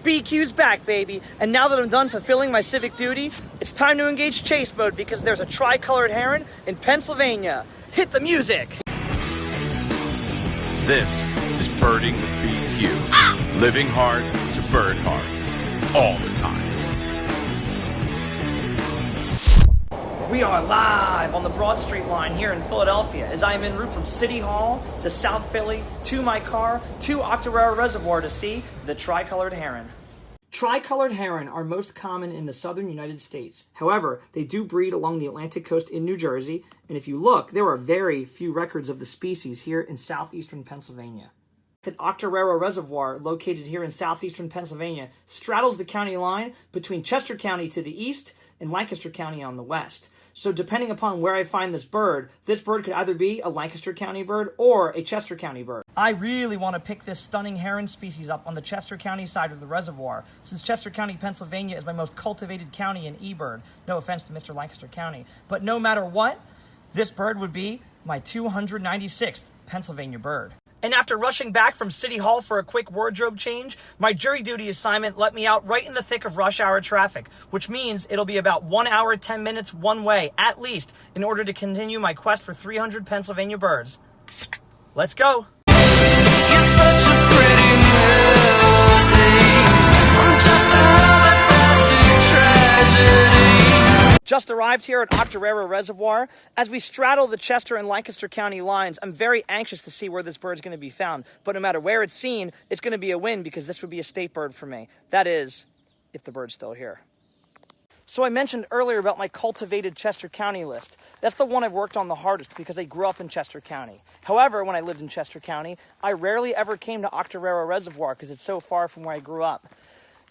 BQ's back, baby. And now that I'm done fulfilling my civic duty, it's time to engage chase mode because there's a tricolored heron in Pennsylvania. Hit the music. This is Birding with BQ. Living hard to bird hard. All the time. We are live on the Broad Street line here in Philadelphia as I am en route from City Hall to South Philly to my car to Octorara Reservoir to see the tricolored heron. Tricolored heron are most common in the southern United States. However, they do breed along the Atlantic coast in New Jersey, and if you look, there are very few records of the species here in southeastern Pennsylvania. The Octorara Reservoir, located here in southeastern Pennsylvania, straddles the county line between Chester County to the east and Lancaster County on the west. So depending upon where I find this bird could either be a Lancaster County bird or a Chester County bird. I really want to pick this stunning heron species up on the Chester County side of the reservoir, since Chester County, Pennsylvania is my most cultivated county in eBird. No offense to Mr. Lancaster County. But no matter what, this bird would be my 296th Pennsylvania bird. And after rushing back from City Hall for a quick wardrobe change, my jury duty assignment let me out right in the thick of rush hour traffic, which means it'll be about 1 hour, 10 minutes one way, at least, in order to continue my quest for 300 Pennsylvania birds. Let's go! You're such a pretty melody. I'm just another toxic tragedy. Just arrived here at Octorara Reservoir. As we straddle the Chester and Lancaster County lines, I'm very anxious to see where this bird's going to be found. But no matter where it's seen, it's going to be a win because this would be a state bird for me. That is, if the bird's still here. So I mentioned earlier about my cultivated Chester County list. That's the one I've worked on the hardest because I grew up in Chester County. However, when I lived in Chester County, I rarely ever came to Octorara Reservoir because it's so far from where I grew up.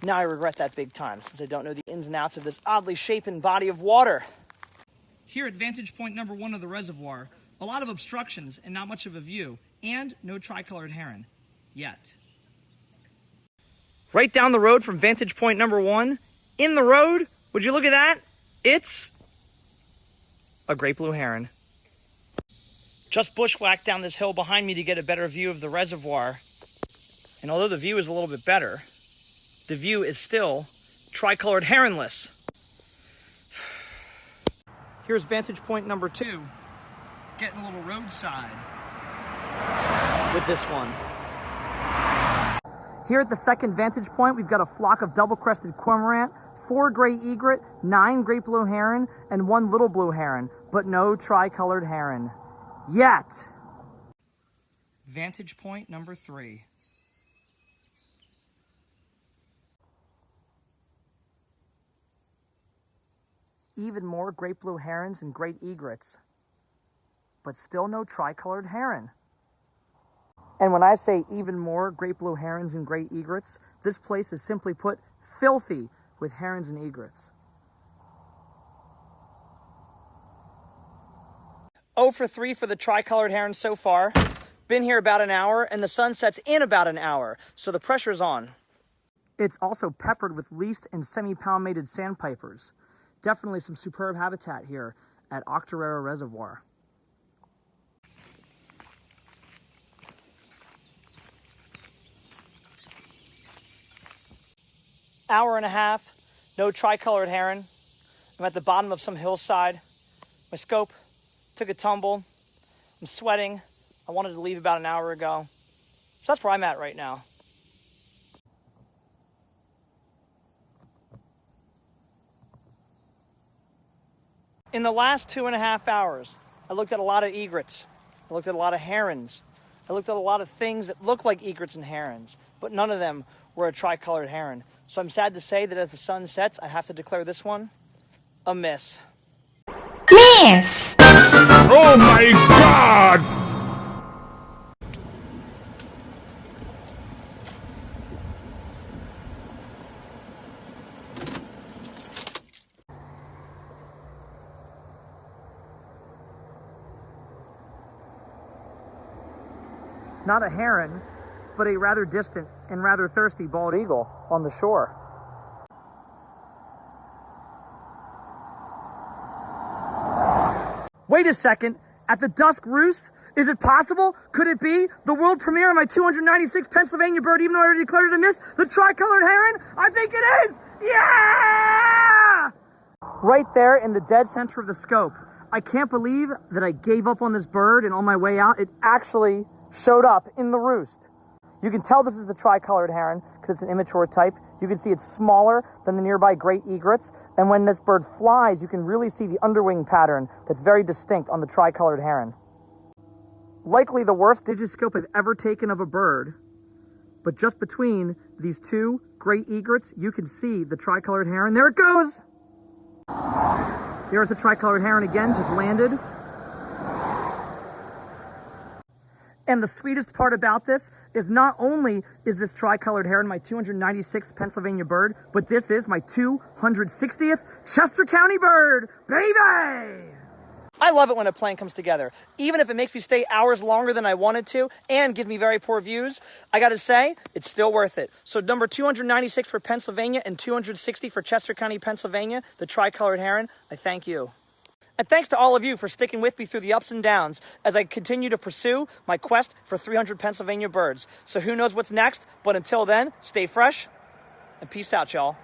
Now I regret that big time, since I don't know the ins and outs of this oddly shapen body of water. Here at vantage point number 1 of the reservoir, a lot of obstructions and not much of a view, and no tricolored heron. Yet. Right down the road from vantage point number 1, in the road, would you look at that? It's a great blue heron. Just bushwhacked down this hill behind me to get a better view of the reservoir. And although the view is a little bit better, the view is still tricolored heronless. Here's vantage point number 2. Getting a little roadside with this one. Here at the second vantage point, we've got a flock of double-crested cormorant, 4 gray egret, 9 great blue heron, and 1 little blue heron, but no tricolored heron. Yet. Vantage point number 3. Even more great blue herons and great egrets, but still no tricolored heron. And when I say even more great blue herons and great egrets, this place is simply put filthy with herons and egrets. 0 for 3 for the tricolored heron so far. Been here about an hour, and the sun sets in about an hour, so the pressure's on. It's also peppered with least and semi-palmated sandpipers. Definitely some superb habitat here at Octorara Reservoir. Hour and a half, no tricolored heron. I'm at the bottom of some hillside. My scope took a tumble. I'm sweating. I wanted to leave about an hour ago. So that's where I'm at right now. In the last 2.5 hours, I looked at a lot of egrets. I looked at a lot of herons. I looked at a lot of things that look like egrets and herons, but none of them were a tricolored heron. So I'm sad to say that as the sun sets, I have to declare this one a miss. Miss! Oh my God! Not a heron, but a rather distant and rather thirsty bald eagle on the shore. Wait a second, at the Dusk Roost? Is it possible? Could it be the world premiere of my 296 Pennsylvania bird, even though I already declared it a miss? The tricolored heron? I think it is! Yeah! Right there in the dead center of the scope. I can't believe that I gave up on this bird, and on my way out, it actually showed up in the roost. You can tell this is the tricolored heron because it's an immature type. You can see it's smaller than the nearby great egrets. And when this bird flies, you can really see the underwing pattern that's very distinct on the tricolored heron. Likely the worst digiscope I've ever taken of a bird. But just between these two great egrets, you can see the tricolored heron. There it goes! There's the tricolored heron again, just landed. And the sweetest part about this is not only is this tricolored heron my 296th Pennsylvania bird, but this is my 260th Chester County bird, baby! I love it when a plan comes together. Even if it makes me stay hours longer than I wanted to and give me very poor views, I gotta say, it's still worth it. So number 296 for Pennsylvania and 260 for Chester County, Pennsylvania, the tricolored heron, I thank you. And thanks to all of you for sticking with me through the ups and downs as I continue to pursue my quest for 300 Pennsylvania birds. So who knows what's next, but until then, stay fresh and peace out, y'all.